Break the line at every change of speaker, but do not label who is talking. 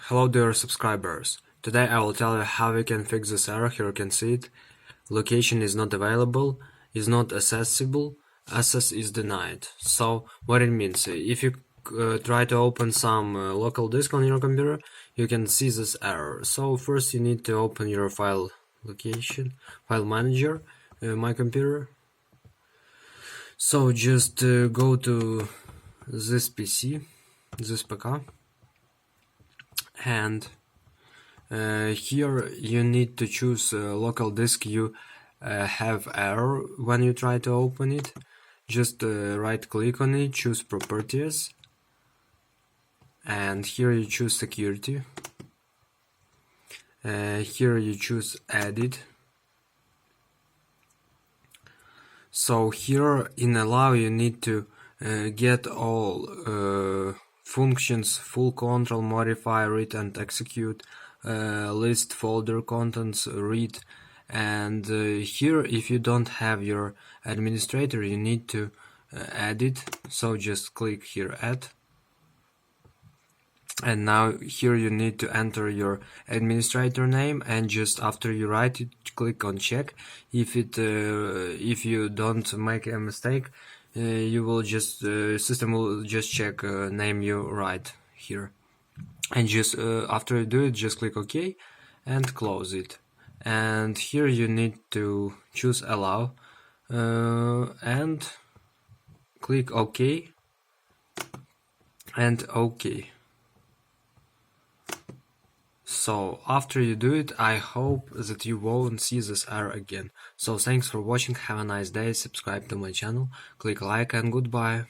Hello dear subscribers, today I will tell you how we can fix this error. Here you can see it. Location is not available, is not accessible, access is denied. So what it means, if you try to open some local disk on your computer, you can see this error. So first you need to open your file manager, my computer. So just go to this PC, this PC, and here you need to choose local disk you have error when you try to open it. Just right click on it, choose properties, and here you choose security. Here you choose edit. So here in allow you need to get all functions, full control, modify, read and execute, list folder contents, read, and here if you don't have your administrator you need to add it. So just click here add, and now here you need to enter your administrator name, and just after you write it click on check. If you don't make a mistake, you will just system will just check name you write here, and just after you do it just click OK and close it. And here you need to choose allow and click OK and OK. So after you do it, I hope that you won't see this error again. So thanks for watching, have a nice day, subscribe to my channel, click like and goodbye.